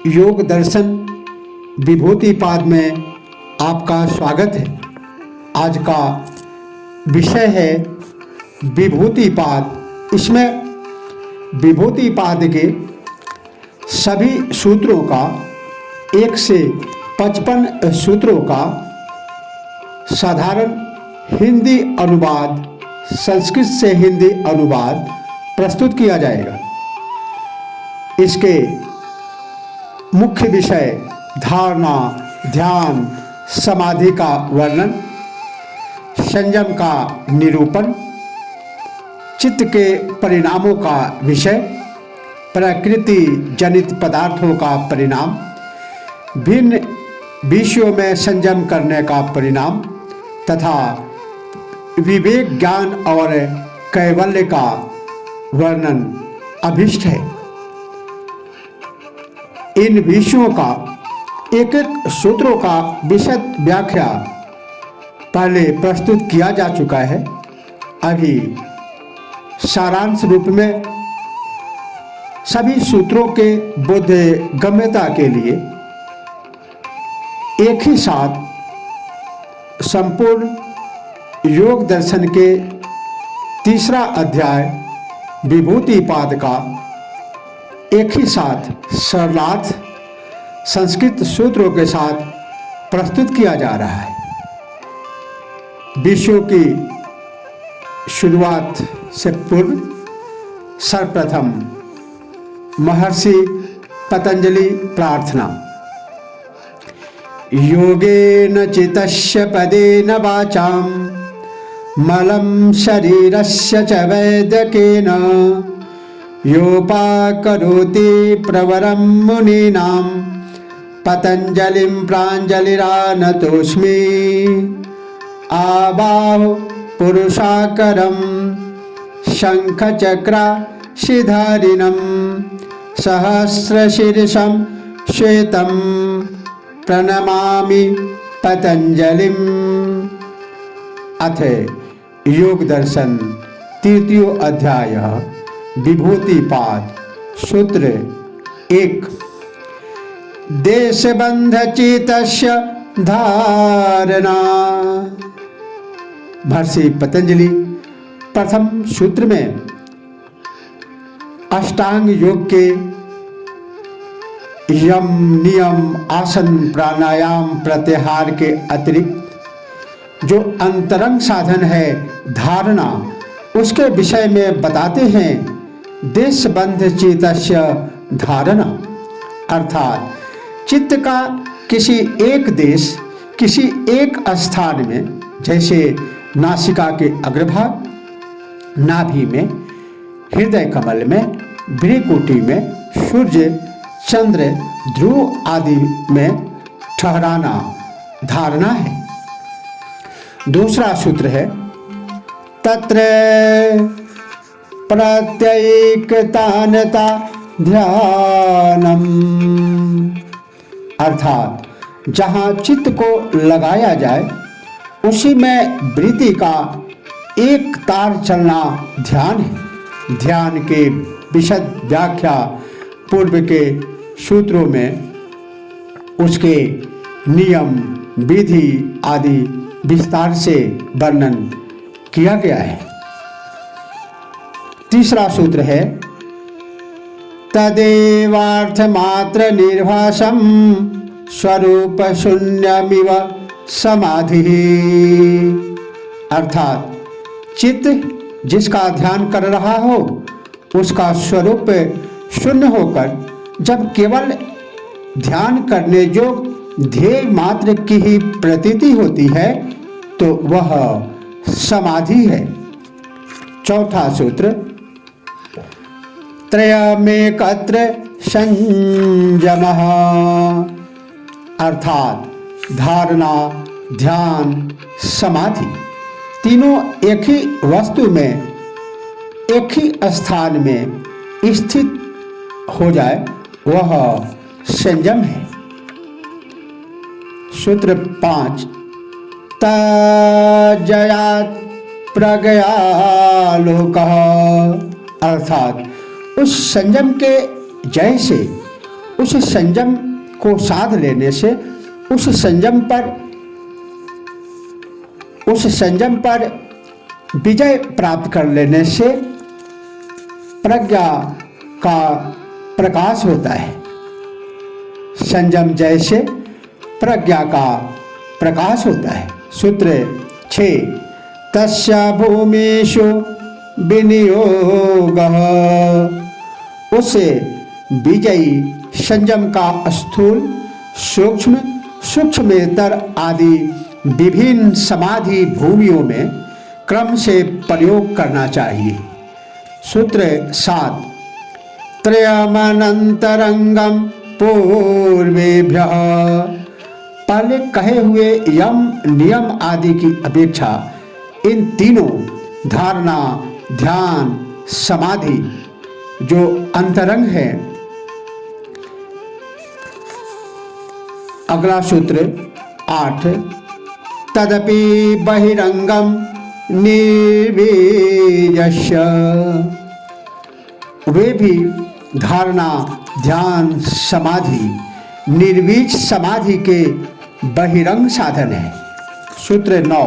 योग दर्शन विभूतिपाद में आपका स्वागत है। आज का विषय है विभूतिपाद। इसमें विभूतिपाद के सभी सूत्रों का 1 से 55 सूत्रों का साधारण हिंदी अनुवाद, संस्कृत से हिंदी अनुवाद प्रस्तुत किया जाएगा। इसके मुख्य विषय धारणा, ध्यान, समाधि का वर्णन, संयम का निरूपण, चित्त के परिणामों का विषय, प्रकृति जनित पदार्थों का परिणाम, भिन्न विषयों में संयम करने का परिणाम तथा विवेक, ज्ञान और कैवल्य का वर्णन अभिष्ट है। इन विषयों का एक एक सूत्रों का विशद व्याख्या पहले प्रस्तुत किया जा चुका है। अभी सारांश रूप में सभी सूत्रों के बोध गम्यता के लिए एक ही साथ संपूर्ण योग दर्शन के तीसरा अध्याय विभूतिपाद का एक ही साथ सरलार्थ संस्कृत सूत्रों के साथ प्रस्तुत किया जा रहा है। विषयों की शुरुआत से पूर्व सर्वप्रथम महर्षि पतंजलि प्रार्थना। योगेन चित्तस्य पदेन वाचां मलं शरीरस्य च वैद्यकेन योपाकरोति प्रवरं मुनीनां पतंजलिं प्राञ्जलिरानतोऽस्मि। आबाहु पुरुषाकरं शङ्खचक्राशिधारिणं सहस्रशीर्षं श्वेतं प्रणमामि पतंजलिम्। अथ योग दर्शन तृतीयो अध्याय विभूतिपाद। सूत्र 1। देशबंध चित्तस्य धारणा। महर्षि पतंजलि प्रथम सूत्र में अष्टांग योग के यम, नियम, आसन, प्राणायाम, प्रत्याहार के अतिरिक्त जो अंतरंग साधन है धारणा, उसके विषय में बताते हैं। देशबंध चित्तस्य धारणा अर्थात चित्त का किसी एक देश, किसी एक स्थान में, जैसे नासिका के अग्रभाग, नाभि में, हृदय कमल में, भ्रूकुटी में, सूर्य, चंद्र, ध्रुव आदि में ठहराना धारणा है। दूसरा सूत्र है तत्र प्रत्यैकतानता ध्यानम अर्थात जहाँ चित्त को लगाया जाए उसी में वृत्ति का एक तार चलना ध्यान है। ध्यान के विशद व्याख्या पूर्व के सूत्रों में उसके नियम, विधि आदि विस्तार से वर्णन किया गया है। तीसरा सूत्र है तदेवार्थ मात्र निर्भासम स्वरूप शून्यमिव समाधि अर्थात चित्त जिसका ध्यान कर रहा हो उसका स्वरूप शून्य होकर जब केवल ध्यान करने योग्य ध्येय मात्र की ही प्रतीति होती है तो वह समाधि है। चौथा सूत्र त्रयमेकत्र संयमः अर्थात धारणा, ध्यान, समाधि तीनों एक ही वस्तु में, एक ही स्थान में स्थित हो जाए वह संयम है। सूत्र 5 तज्जयात् प्रज्ञालोकः अर्थात उस संयम के जय से उस संयम को साध लेने से उस संयम पर विजय प्राप्त कर लेने से प्रज्ञा का प्रकाश होता है। संयम जैसे प्रज्ञा का प्रकाश होता है। सूत्र 6 तस्य भूमिषु विनियोगः, उसे विजयी संयम का स्थूल, सूक्ष्म, सूक्ष्मेतर आदि विभिन्न समाधि भूमियों में क्रम से प्रयोग करना चाहिए। सूत्र 7 त्रयमनंतरंगम पूर्वेभ्यः, पहले कहे हुए यम नियम आदि की अपेक्षा इन तीनों धारणा, ध्यान, समाधि जो अंतरंग है। अगला सूत्र 8 तदपि बहिरंगम निर्वीर्यस्य, वे भी धारणा, ध्यान, समाधि निर्वीज समाधि के बहिरंग साधन है। सूत्र 9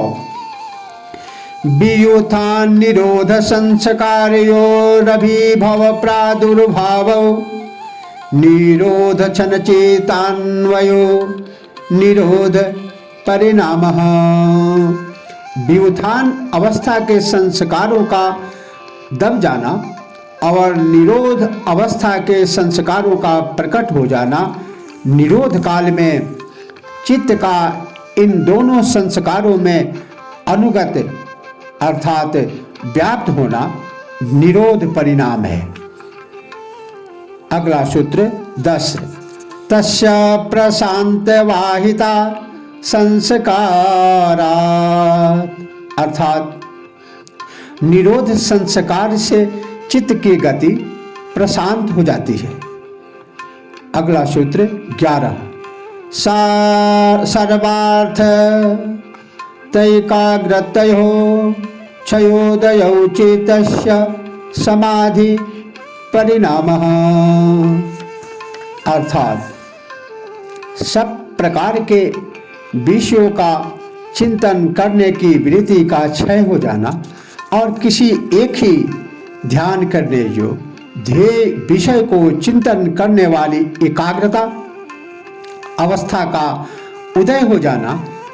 वियुत्थान निरोध संस्कारयोरभिभव प्रादुर्भाव निरोध क्षण चेतान्वयो निरोध परिणामः, व्युत्थान अवस्था के संस्कारों का दब जाना और निरोध अवस्था के संस्कारों का प्रकट हो जाना, निरोध काल में चित्त का इन दोनों संस्कारों में अनुगत अर्थात व्याप्त होना निरोध परिणाम है। अगला सूत्र 10 तस्य प्रशांत वाहिता संस्कारात्, अर्थात निरोध संस्कार से चित्त की गति प्रशांत हो जाती है। अगला सूत्र 11 सर्वार्थ तैकाग्रतयो क्षयोदयो चेतस्य समाधि परिणामः, अर्थात सब प्रकार के विषयों का चिंतन करने की वृत्ति का क्षय हो जाना और किसी एक ही ध्यान करने योग्य ध्येय विषय को चिंतन करने वाली एकाग्रता अवस्था का उदय हो जाना,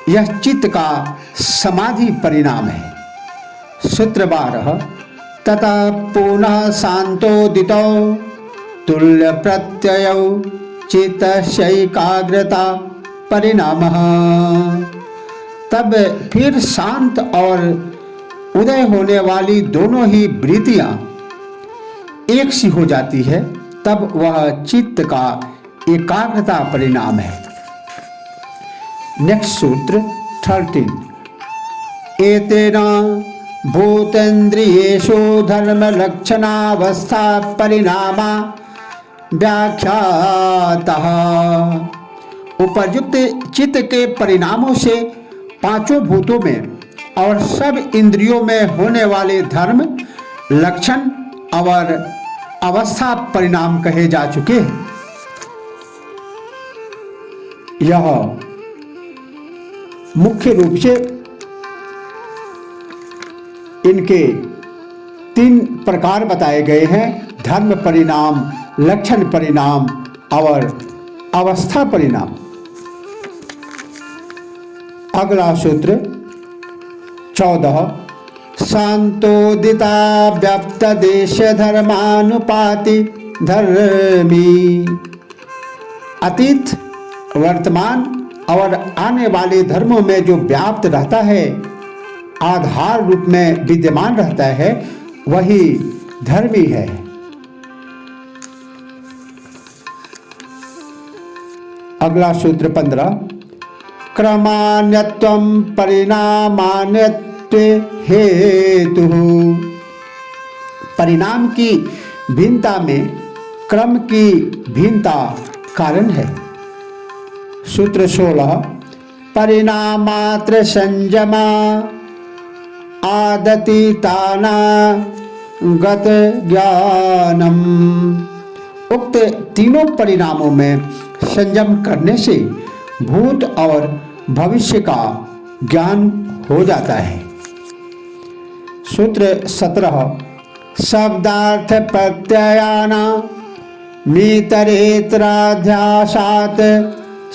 यह चित्त का समाधि परिणाम है। सूत्र 12 ततः पुनः शांतोदितो तुल्य प्रत्ययौ चित्तस्यैकाग्रता परिणामः, तब फिर शांत और उदय होने वाली दोनों ही वृत्तियां एक सी हो जाती है, तब वह चित्त का एकाग्रता परिणाम है। नेक्स्ट सूत्र 13 एतेन भूतेन्द्रियेषु धर्म लक्षणावस्था परिणामा व्याख्यातः, उपर्युक्त चित्त के परिणामों से पांचों भूतों में और सब इंद्रियों में होने वाले धर्म, लक्षण और अवस्था परिणाम कहे जा चुके हैं। यह मुख्य रूप से इनके 3 प्रकार बताए गए हैं, धर्म परिणाम, लक्षण परिणाम और अवस्था परिणाम। अगला सूत्र 14 शांतोदिता व्याप्त देश धर्मानुपाति धर्मी, अतीत, वर्तमान और आने वाले धर्मों में जो व्याप्त रहता है, आधार रूप में विद्यमान रहता है, वही धर्मी है। अगला सूत्र 15 क्रमान्यत्वं परिणामान्यत्वे हेतुः, परिणाम की भिन्नता में क्रम की भिन्नता कारण है। सूत्र 16 परिणामात्र संयमा आदति ताना गत ज्ञानम, उक्त तीनों परिणामों में संयम करने से भूत और भविष्य का ज्ञान हो जाता है। सूत्र 17 शब्दार्थ प्रत्ययाना मीतरेत्राध्यासात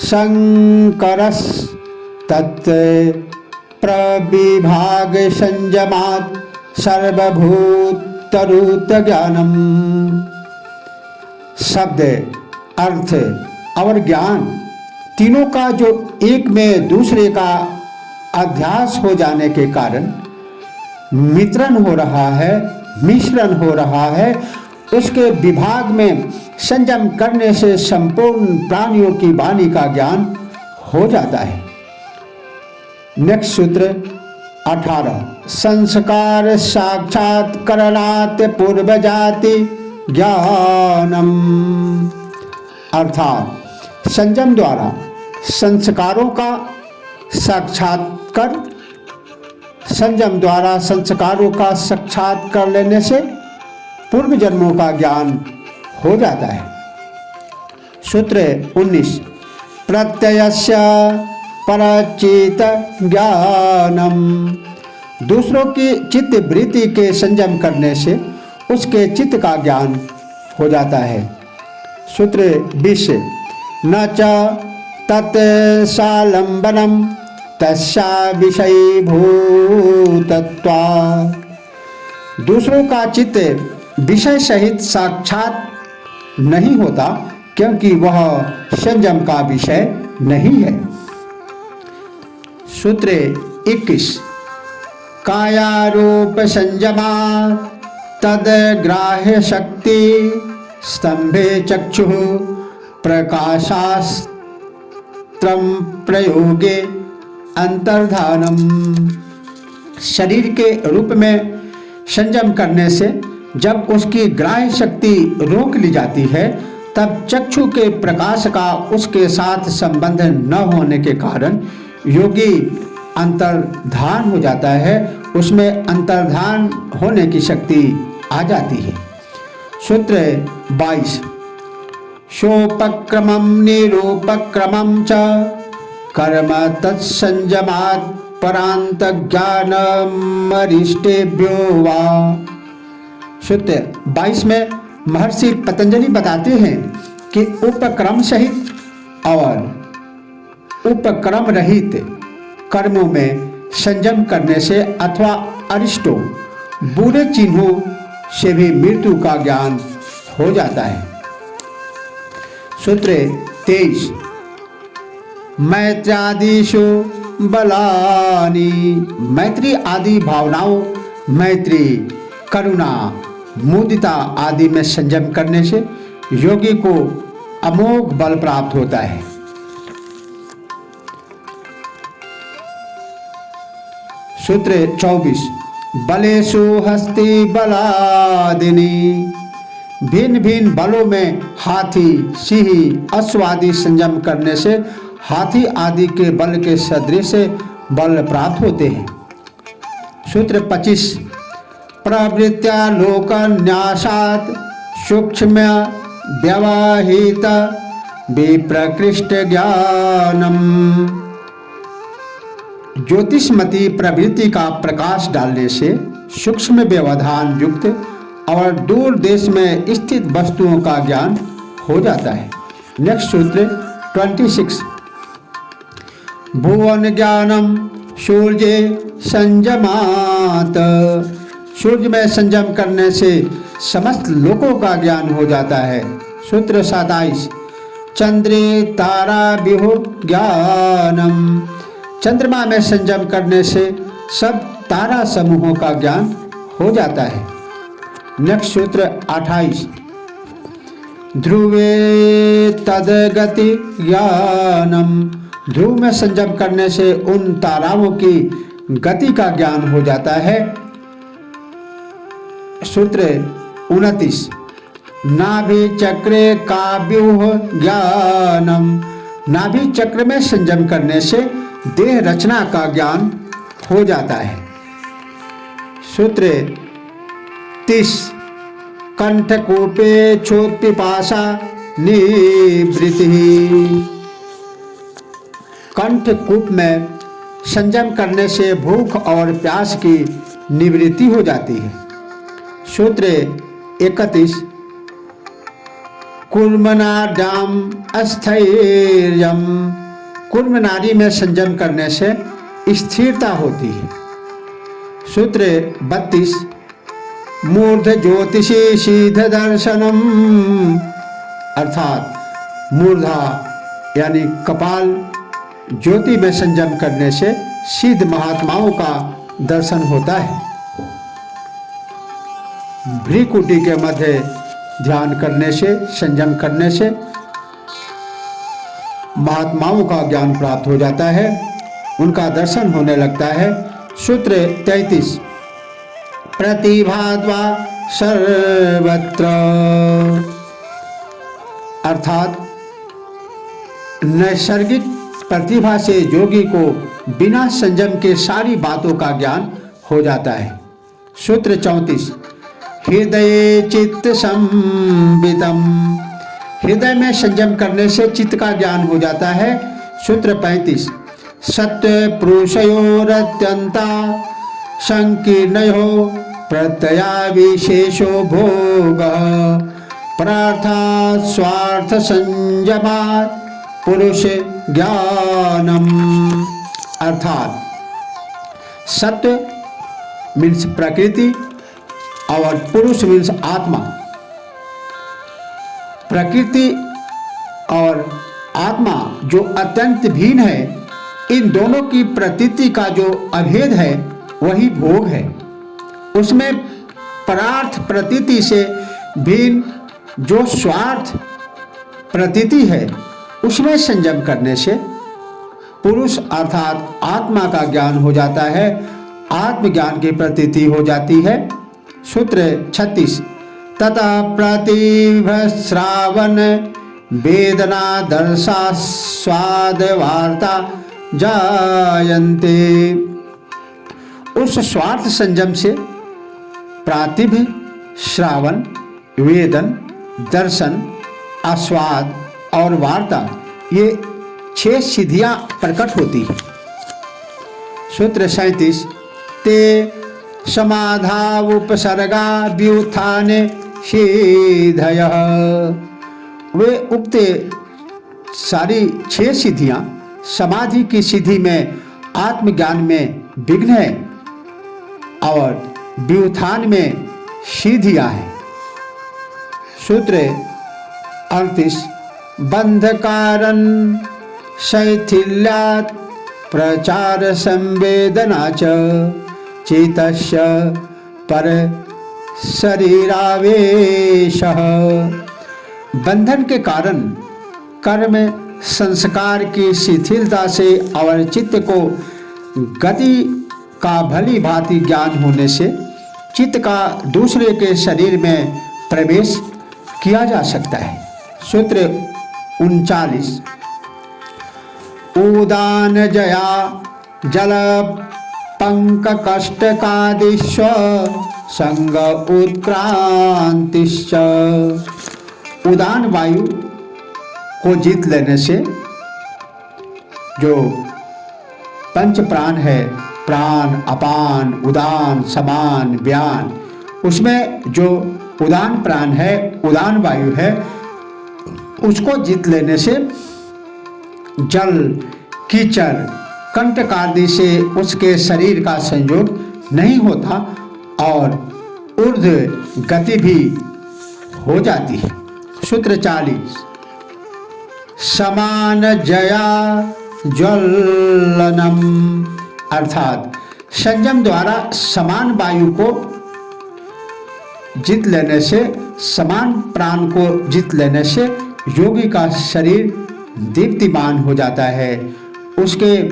संकरस तत् प्रविभाग संयमात सर्वभूतरूत ज्ञानम। शब्द, अर्थ और ज्ञान तीनों का जो एक में दूसरे का अध्यास हो जाने के कारण मिश्रण हो रहा है, उसके विभाग में संयम करने से संपूर्ण प्राणियों की वाणी का ज्ञान हो जाता है। नेक्स्ट सूत्र 18 संस्कार साक्षात्करणात् पूर्वजाति ज्ञानम। अर्थात संयम द्वारा संस्कारों का साक्षात्कार लेने से पूर्व जन्मों का ज्ञान हो जाता है। सूत्र 19 प्रत्ययस्य परचित ज्ञानम। दूसरों की चित्त वृत्ति के संयम करने से उसके चित्त का ज्ञान हो जाता है। सूत्र 20 न च तत्सालंबनम तस्या विषयीभूतत्वा। दूसरों का चित्त विषय सहित साक्षात नहीं होता क्योंकि वह संयम का विषय नहीं है। सूत्र 21 कायारूप संयमा तद्ग्राह्य शक्ति स्तंभे चक्षु प्रकाशास्त्रम प्रयोगे अंतर्धानम। शरीर के रूप में संयम करने से जब उसकी ग्राह्य शक्ति रोक ली जाती है तब चक्षु के प्रकाश का उसके साथ संबंध न होने के कारण योगी अंतर्धान हो जाता है, उसमें अंतर्धान होने की शक्ति आ जाती है। सूत्र 22 सोपक्रमं निरूपक्रमं च कर्म तत्संयमात् परांत ज्ञानमरिष्टेभ्यो वा। सूत्र 22 में महर्षि पतंजलि बताते हैं कि उपक्रम सहित और उपक्रम रहित कर्मों में संयम करने से अथवा अरिष्टों बुरे चिन्हों से भी मृत्यु का ज्ञान हो जाता है। सूत्र 23 मैत्र्यादिषु बलानि। मैत्री आदि भावनाओं मैत्री करुणा मुदिता आदि में संयम करने से योगी को अमोघ बल प्राप्त होता है। सूत्र 24 बलेषु हस्ति बलादिनी। भिन्न भिन्न बलों में हाथी सिंह अश्व आदि संयम करने से हाथी आदि के बल के सदृश बल प्राप्त होते हैं। सूत्र 25 प्रवृत्त्या लोकन्यासात् सूक्ष्म व्यवहित विप्रकृष्ट ज्ञानम। ज्योतिषमती प्रवृत्ति का प्रकाश डालने से सूक्ष्म व्यवधान युक्त और दूर देश में स्थित वस्तुओं का ज्ञान हो जाता है। नेक्स्ट सूत्र 26 भुवन ज्ञानम सूर्य संयमात। सूर्य में संयम करने से समस्त लोकों का ज्ञान हो जाता है। सूत्र 27 चंद्रे तारा विहु ज्ञानम। चंद्रमा में संयम करने से सब तारा समूहों का ज्ञान हो जाता है। नेक्स्ट सूत्र 28 ध्रुवे तदगति ज्ञानम। ध्रुव में संयम करने से उन ताराओं की गति का ज्ञान हो जाता है। सूत्र 29 नाभि चक्रे काव्यूह ज्ञानम। नाभि चक्र में संयम करने से देह रचना का ज्ञान हो जाता है। सूत्र 30 कंठकूपे क्षोत्पिपासा निवृत्ति। कंठकूप में संयम करने से भूख और प्यास की निवृत्ति हो जाती है। सूत्र 31 कुर्मनाड्याम अस्थैर्यम। कुर्म नारी में संयम करने से स्थिरता होती है। सूत्र 32 मूर्ध ज्योतिषी शीध दर्शनम। अर्थात मूर्धा यानी कपाल ज्योति में संयम करने से सिद्ध महात्माओं का दर्शन होता है। भ्रीकुटी के मध्य ध्यान करने से, संयम करने से महात्माओं का ज्ञान प्राप्त हो जाता है, उनका दर्शन होने लगता है। सूत्र 33 प्रतिभाद्वा सर्वत्र। अर्थात नैसर्गिक प्रतिभा से योगी को बिना संयम के सारी बातों का ज्ञान हो जाता है। सूत्र 34 हृदय चित्त संवितम। हृदय में संयम करने से चित्त का ज्ञान हो जाता है। सूत्र 35 सत्य पुरुषयोरत्यंता संकीर्णयो प्रत्यया विशेषो भोग प्रार्थात् स्वार्थ संयमात् पुरुष ज्ञानम। अर्थात सत्य मीन्स प्रकृति और पुरुष मीन्स आत्मा। प्रकृति और आत्मा जो अत्यंत भिन्न है, इन दोनों की प्रतीति का जो अभेद है वही भोग है। उसमें परार्थ प्रतीति से भिन्न जो स्वार्थ प्रतीति है, उसमें संयम करने से पुरुष अर्थात आत्मा का ज्ञान हो जाता है, आत्मज्ञान की प्रतीति हो जाती है। सूत्र 36 तथा प्रतिभश्रावन वेदना दर्शा स्वाद वार्ता जायन्ते। उस स्वार्थ संयम से प्रातिभ, श्रावण, वेदन, दर्शन, आस्वाद और वार्ता, ये 6 सिद्धियां प्रकट होती हैं। सूत्र 37 ते समाधा उपसर्गा व्युत्थाने सिद्धयः। वे उक्त सारी 6 सिद्धियां समाधि की सिद्धि में, आत्मज्ञान में विघ्न है और व्युत्थान में सिद्धियां हैं। सूत्र 38 बंध कारण शैथिल्यात् प्रचार संवेदना च चेतस्य पर शरीरावेशः। बंधन के कारण कर्म संस्कार की शिथिलता से और चित्त को गति का भली भांति ज्ञान होने से चित्त का दूसरे के शरीर में प्रवेश किया जा सकता है। सूत्र 39 उदान जया जल पंक कष्ट कादिश्व संग उत्क्रांतिश्च। उदान वायु को जीत लेने से जो पंच प्राण है, प्राण, अपान, उदान, समान, व्यान, उसमें जो उदान प्राण है, उदान वायु है, उसको जीत लेने से जल, कीचड़, कंटक आदि से उसके शरीर का संयोग नहीं होता और ऊर्ध्व गति भी हो जाती है। सूत्र 40 समान जया ज्वलनम। अर्थात संयम द्वारा समान वायु को जीत लेने से, समान प्राण को जीत लेने से योगी का शरीर दीप्तिमान हो जाता है। उसके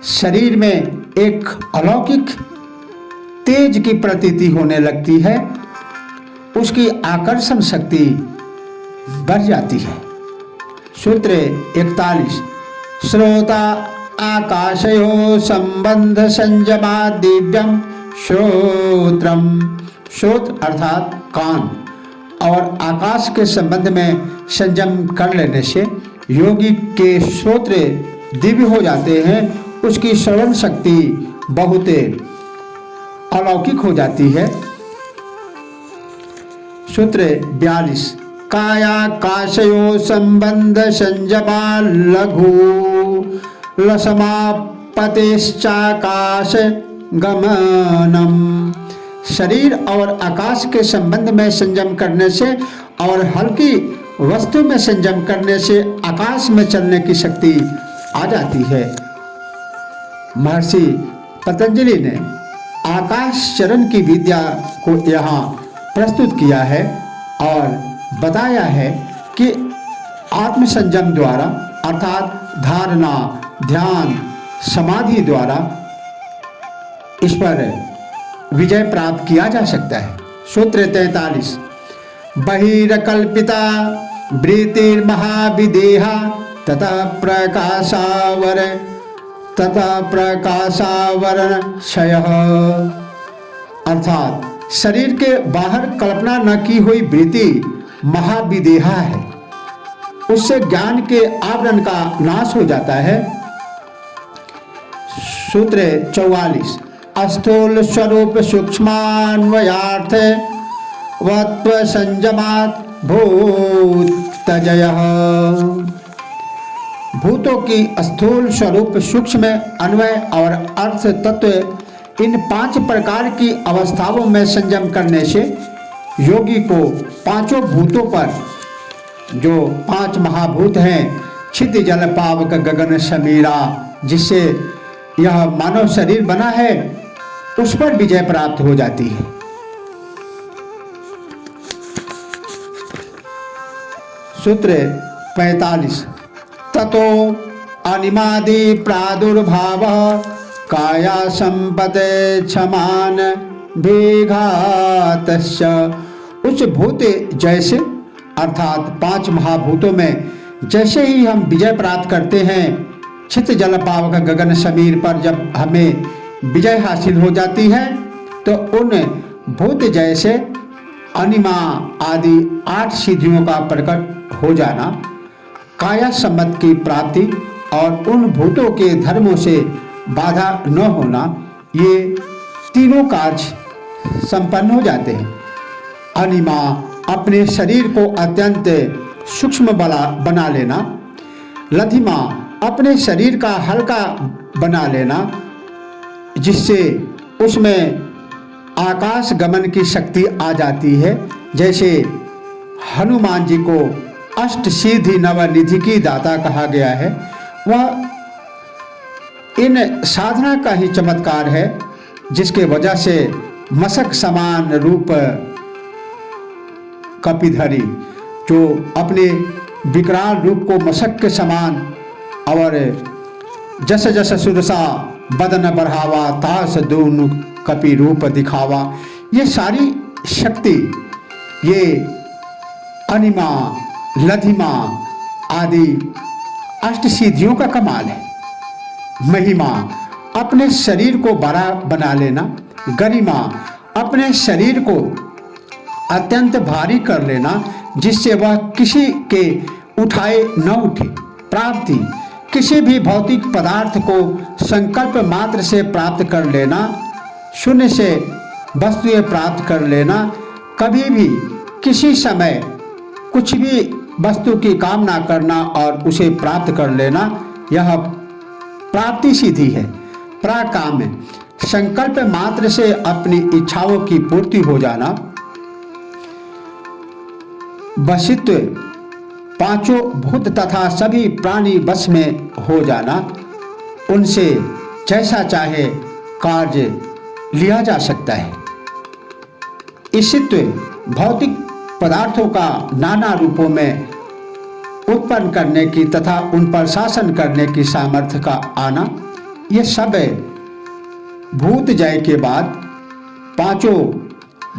शरीर में एक अलौकिक तेज की प्रतीति होने लगती है, उसकी आकर्षण शक्ति बढ़ जाती है। सूत्र 41 श्रोता आकाशयो संबंध संयमा दिव्यम श्रोत्रम। श्रोत अर्थात कान और आकाश के संबंध में संयम कर लेने से योगी के श्रोत्र दिव्य हो जाते हैं। उसकी श्रवण शक्ति बहुत अलौकिक हो जाती है। सूत्र 42 कायाकाशयो संबंध संयमा लघु लसमापतेश्चाकाश गमनम। शरीर और आकाश के संबंध में संयम करने से और हल्की वस्तु में संयम करने से आकाश में चलने की शक्ति आ जाती है। महर्षि पतंजलि ने आकाश चरण की विद्या को यहाँ प्रस्तुत किया है और बताया है कि आत्मसंयम द्वारा अर्थात धारणा, ध्यान, समाधि द्वारा इस पर विजय प्राप्त किया जा सकता है। सूत्र 43 बहिर्कल्पिता वृत्तिर्महाविदेहा ततः प्रकाशावरण क्षयः। अर्थात शरीर के बाहर कल्पना न की हुई वृत्ति महाविदेहा है, उससे ज्ञान के आवरण का नाश हो जाता है। सूत्र 44 अस्थूल स्वरूप सूक्ष्मान्वयार्थ वत्व संयमात् भूतजयः। भूतों की स्थूल स्वरूप, सूक्ष्म अन्वय और अर्थ तत्व, इन 5 प्रकार की अवस्थाओं में संयम करने से योगी को पांचों भूतों पर, जो 5 महाभूत हैं, क्षिति जल पावक गगन समीरा, जिससे यह मानव शरीर बना है, उस पर विजय प्राप्त हो जाती है। सूत्र 45 ततो अनिमादि प्रादुर्भाव काया संपते क्षमान भेघातस्य। उच्च भूत जैसे अर्थात 5 महाभूतों में जैसे ही हम विजय प्राप्त करते हैं, छित जल पावक गगन समीर पर जब हमें विजय हासिल हो जाती है, तो उन भूत जैसे अनिमा आदि 8 सिद्धियों का प्रकट हो जाना, काया संबंध की प्राप्ति और उन भूतों के धर्मों से बाधा न होना, ये तीनों कार्य संपन्न हो जाते हैं। अनिमा अपने शरीर को अत्यंत सूक्ष्म बना लेना, लधिमा अपने शरीर का हल्का बना लेना, जिससे उसमें आकाश गमन की शक्ति आ जाती है। जैसे हनुमान जी को अष्ट सिद्धि नवनिधि की दाता कहा गया है, वह इन साधना का ही चमत्कार है, जिसके वजह से मशक समान रूप कपिधरी, जो अपने विकराल रूप को मशक के समान और जस जस सुरसा बदन बढ़ावा तास दून कपि रूप दिखावा, ये सारी शक्ति, ये अनिमा लधिमा आदि अष्ट सिद्धियों का कमाल है। महिमा अपने शरीर को बड़ा बना लेना, गरिमा अपने शरीर को अत्यंत भारी कर लेना, जिससे वह किसी के उठाए न उठे, प्राप्ति किसी भी भौतिक पदार्थ को संकल्प मात्र से प्राप्त कर लेना, शून्य से वस्तुएं प्राप्त कर लेना, कभी भी किसी समय कुछ भी वस्तु की कामना करना और उसे प्राप्त कर लेना, यह प्राप्ति सिद्धि है। प्राकाम संकल्प मात्र से अपनी इच्छाओं की पूर्ति हो जाना, वशित्व पांचों भूत तथा सभी प्राणी बस में हो जाना, उनसे जैसा चाहे कार्य लिया जा सकता है। ईशित्व भौतिक पदार्थों का नाना रूपों में उत्पन्न करने की तथा उन पर शासन करने की सामर्थ्य का आना, ये सब भूत जय के बाद पांचों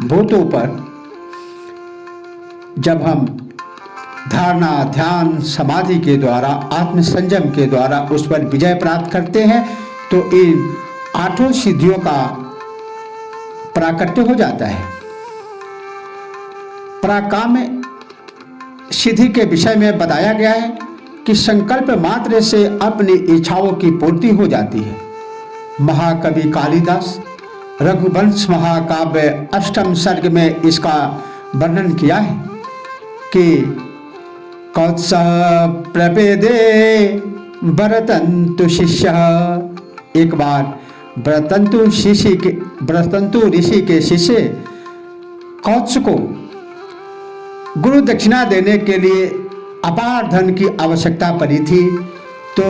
भूतों पर जब हम धारणा, ध्यान, समाधि के द्वारा, आत्मसंयम के द्वारा उस पर विजय प्राप्त करते हैं, तो इन 8 सिद्धियों का प्राकट्य हो जाता है। पराकाम सिद्धि के विषय में बताया गया है कि संकल्प मात्र से अपनी इच्छाओं की पूर्ति हो जाती है। महाकवि कालिदास रघुवंश महाकाव्य अष्टम सर्ग में इसका वर्णन किया है कि कौत्स प्रपेदे भरतंतु शिष्य। एक बार भरतंतु ऋषि के शिष्य कौत्स को गुरु दक्षिणा देने के लिए अपार धन की आवश्यकता पड़ी थी, तो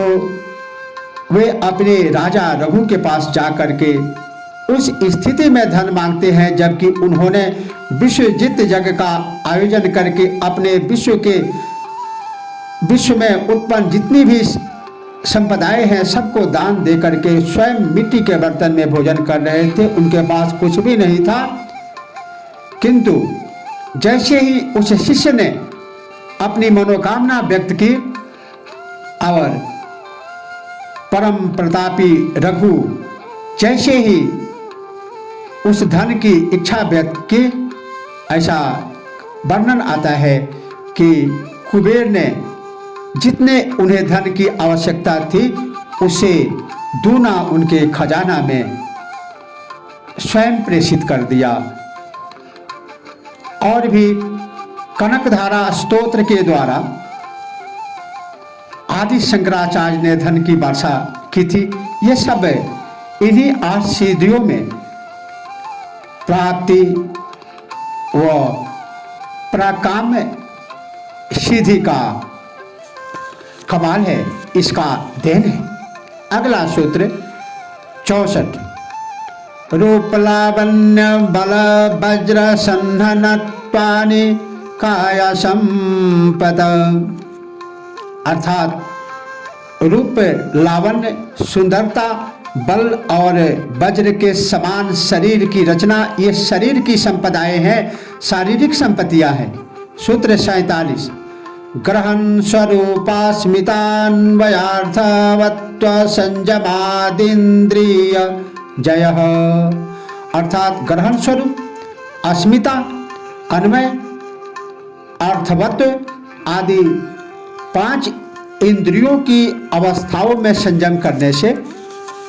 वे अपने राजा रघु के पास जाकर के उस स्थिति में धन मांगते हैं जबकि उन्होंने विश्वजित यज्ञ का आयोजन करके अपने विश्व में उत्पन्न जितनी भी संपदाएं हैं सबको दान दे करके स्वयं मिट्टी के बर्तन में भोजन कर रहे थे। उनके पास कुछ भी नहीं था, किंतु जैसे ही उस शिष्य ने अपनी मनोकामना व्यक्त की और परम प्रतापी रघु जैसे ही उस धन की इच्छा व्यक्त की, ऐसा वर्णन आता है कि कुबेर ने जितने उन्हें धन की आवश्यकता थी उसे दूना उनके खजाना में स्वयं प्रेषित कर दिया। और भी कनकधारा स्तोत्र के द्वारा आदि शंकराचार्य ने धन की वर्षा की थी। ये सब इन्हीं 8 सिद्धियों में प्राप्ति व पराकाम सिद्धि का कमाल है, इसका देन है। अगला सूत्र 64। रूप लावण्य बल वज्र सन्धनत्वानि काया संपद। अर्थात रूप लावण्य सुंदरता बल और वज्र के समान शरीर की रचना, ये शरीर की संपदाएं हैं, शारीरिक संपत्तियां हैं। सूत्र 47। ग्रहण स्वरूपास्मितान्वयार्थवत्व संयमादिन्द्रिय जय। अर्थात ग्रहण स्वरूप, अस्मिता, अन्वय, अर्थवत्व आदि 5 इंद्रियों की अवस्थाओं में संयम करने से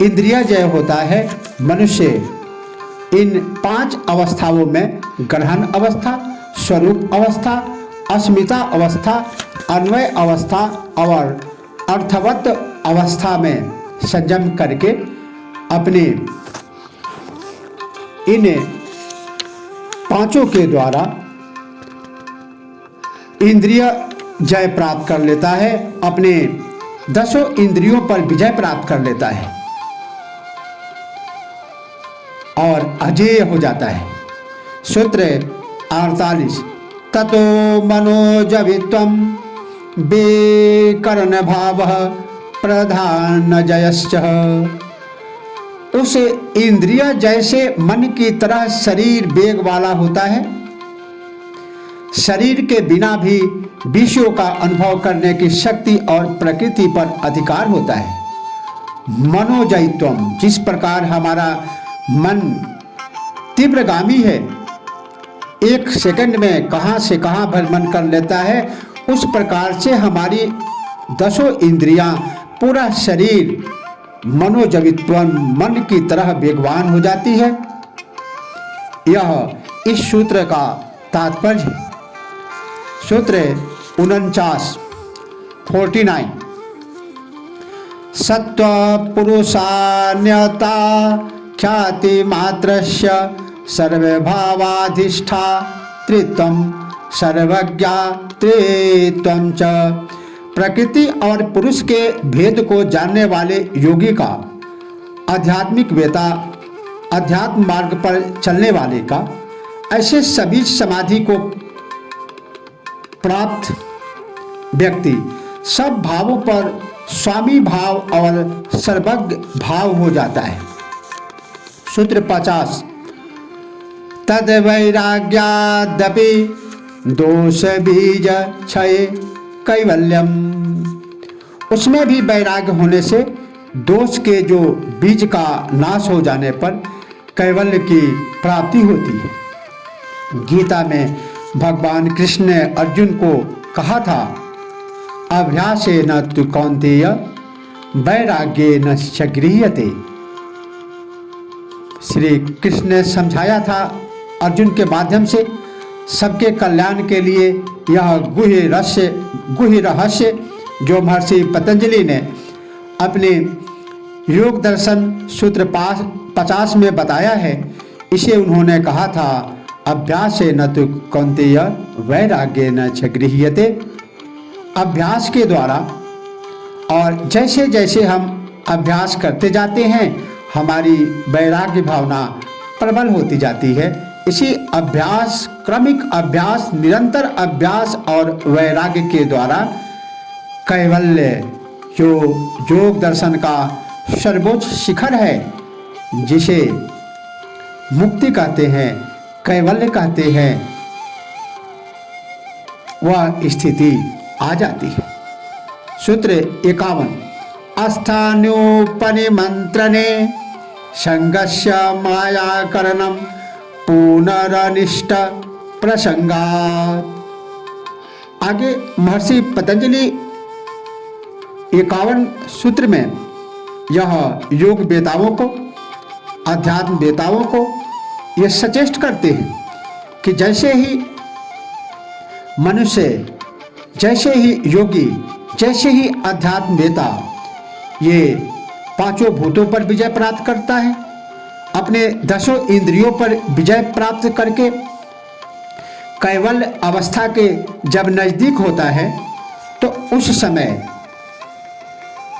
इंद्रिय जय होता है। मनुष्य इन 5 अवस्थाओं में ग्रहण अवस्था, स्वरूप अवस्था, अस्मिता अवस्था, अन्वय अवस्था और अर्थवत अवस्था में संयम करके अपने इन 5 के द्वारा इंद्रिय जय प्राप्त कर लेता है, अपने 10 इंद्रियों पर विजय प्राप्त कर लेता है और अजेय हो जाता है। सूत्र 48। ततो मनोजवित्वं बेकर्ण भाव प्रधान जयश्च। उस इंद्रिय जैसे मन की तरह शरीर वेग वाला होता है। शरीर के बिना भी विषयों का अनुभव करने की शक्ति और प्रकृति पर अधिकार होता है। मनोजयित्वम, जिस प्रकार हमारा मन तीव्रगामी है, 1 सेकंड में कहाँ से कहाँ भ्रमण कर लेता है, उस प्रकार से हमारी 10 इंद्रियां, पूरा शरीर मनोजवित्वम, मन की तरह वेगवान हो जाती है। यह इस सूत्र का तात्पर्य है। सूत्र 49 49। सत्व पुरुषान्यता ख्याति मात्रस्य सर्वभावाधिष्ठातृत्वं सर्वज्ञातृत्वं च। प्रकृति और पुरुष के भेद को जानने वाले योगी का, आध्यात्मिक वेता, अध्यात्म मार्ग पर चलने वाले का, ऐसे सभी समाधि को प्राप्त व्यक्ति सब भावों पर स्वामी भाव और सर्वज्ञ भाव हो जाता है। सूत्र 50। तद वैराग्यादपि दोष बीज क्षय कैवल्यम। उसमें भी वैराग्य होने से दोष के जो बीज का नाश हो जाने पर कैवल्य की प्राप्ति होती है। गीता में भगवान कृष्ण ने अर्जुन को कहा था, अभ्यासेन तु कौन्तेय वैराग्येन च गृह्यते। श्री कृष्ण ने समझाया था अर्जुन के माध्यम से सबके कल्याण के लिए यह गुह्य रहस्य जो महर्षि पतंजलि ने अपने योग दर्शन सूत्र 50 में बताया है, इसे उन्होंने कहा था, अभ्यासेन तु कौन्तेय वैराग्येन च गृह्यते। अभ्यास के द्वारा और जैसे जैसे हम अभ्यास करते जाते हैं हमारी वैराग्य भावना प्रबल होती जाती है। इसी अभ्यास, क्रमिक अभ्यास, निरंतर अभ्यास और वैराग्य के द्वारा कैवल्य, जो योग दर्शन का सर्वोच्च शिखर है, जिसे मुक्ति कहते हैं, कैवल्य कहते हैं, वह स्थिति आ जाती है। सूत्र 51। अस्थान्योपनिमंत्रणे संगस्य मायाकरणम पुनरनिष्ट प्रसंगात्। आगे महर्षि पतंजलि 51 सूत्र में यह योग वेताओं को, अध्यात्म वेताओं को ये सचेष्ट करते हैं कि जैसे ही मनुष्य, जैसे ही योगी, जैसे ही अध्यात्म वेता ये पांचों भूतों पर विजय प्राप्त करता है, अपने 10 इंद्रियों पर विजय प्राप्त करके कैवल्य अवस्था के जब नजदीक होता है तो उस समय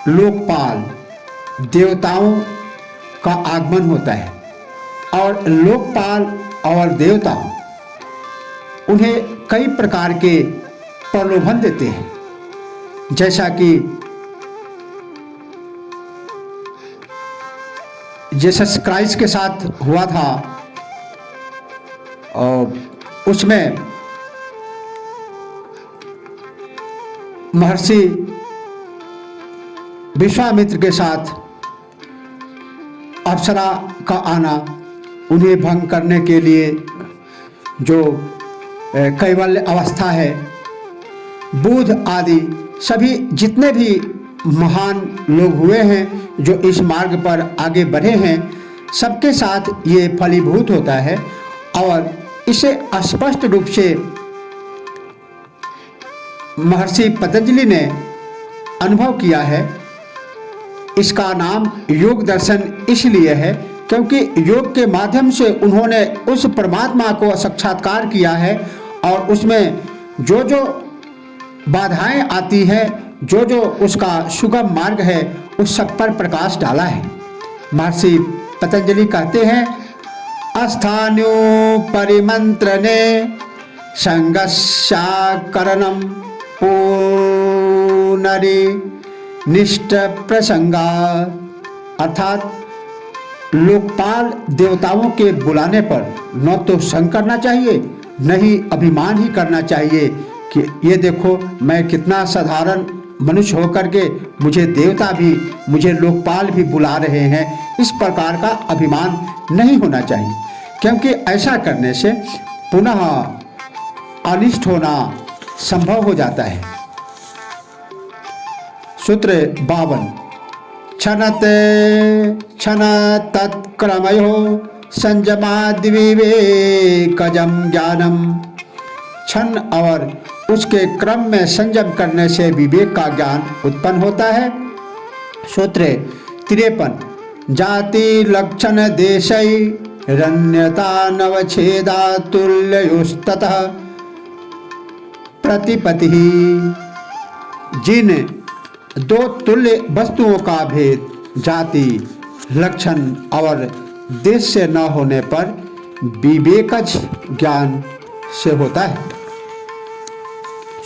लोकपाल देवताओं का आगमन होता है और लोकपाल और देवता उन्हें कई प्रकार के प्रलोभन देते हैं, जैसा कि जीसस क्राइस्ट के साथ हुआ था। और उसमें महर्षि विश्वामित्र के साथ अप्सरा का आना, उन्हें भंग करने के लिए जो कैवल्य अवस्था है, बुध आदि सभी जितने भी महान लोग हुए हैं जो इस मार्ग पर आगे बढ़े हैं, सबके साथ ये फलीभूत होता है। और इसे स्पष्ट रूप से महर्षि पतंजलि ने अनुभव किया है। इसका नाम योग दर्शन इसलिए है क्योंकि योग के माध्यम से उन्होंने उस परमात्मा को साक्षात्कार किया है और उसमें जो जो बाधाएं आती है, जो जो उसका सुगम मार्ग है, उस सब पर प्रकाश डाला है। महर्षि पतंजलि कहते हैं, अस्थान्योपरिमंत्रणे संगस्याकरणम पुनरिनिष्ट प्रसंगात्। अर्थात लोकपाल देवताओं के बुलाने पर न तो संग करना चाहिए, न ही अभिमान ही करना चाहिए कि ये देखो मैं कितना साधारण मनुष्य होकर के मुझे देवता भी, मुझे लोकपाल भी बुला रहे हैं। इस प्रकार का अभिमान नहीं होना चाहिए, क्योंकि ऐसा करने से पुनः अनिष्ट होना संभव हो जाता है। सूत्र 52। क्षणते क्षण तत्क्रमयो संयमाद्विवेकजं ज्ञानम। क्षण और उसके क्रम में संयम करने से विवेक का ज्ञान उत्पन्न होता है। सूत्र 53। जाति लक्षण देशै रण्यता नवच्छेदातुल्योस्ततः प्रतिपति। जिन दो तुल्य वस्तुओं का भेद जाति, लक्षण और देश से न होने पर विवेकज ज्ञान से होता है।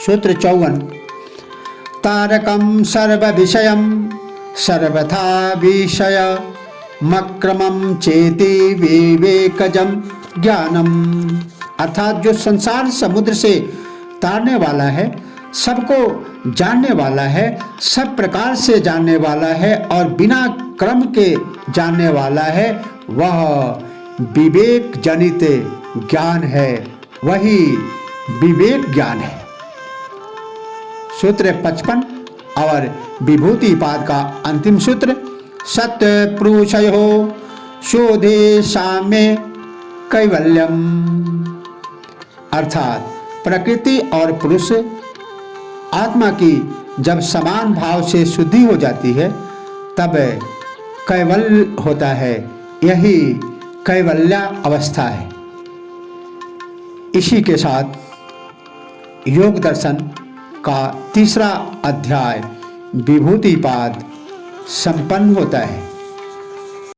सूत्र 54। तारकम सर्व विषयम सर्वथा विषय मक्रमम चेति विवेकजम ज्ञानम। अर्थात जो संसार समुद्र से तारने वाला है, सबको जानने वाला है, सब प्रकार से जानने वाला है और बिना क्रम के जानने वाला है, वह विवेक जनित ज्ञान है। वही विवेक ज्ञान है। सूत्र 55 और विभूतिपाद का अंतिम सूत्र सत्य पुरुषयो शोधे साम्य कैवल्यम, अर्थात प्रकृति और पुरुष आत्मा की जब समान भाव से शुद्धि हो जाती है तब कैवल्य होता है। यही कैवल्य अवस्था है। इसी के साथ योग दर्शन का तीसरा अध्याय विभूतिपाद संपन्न होता है।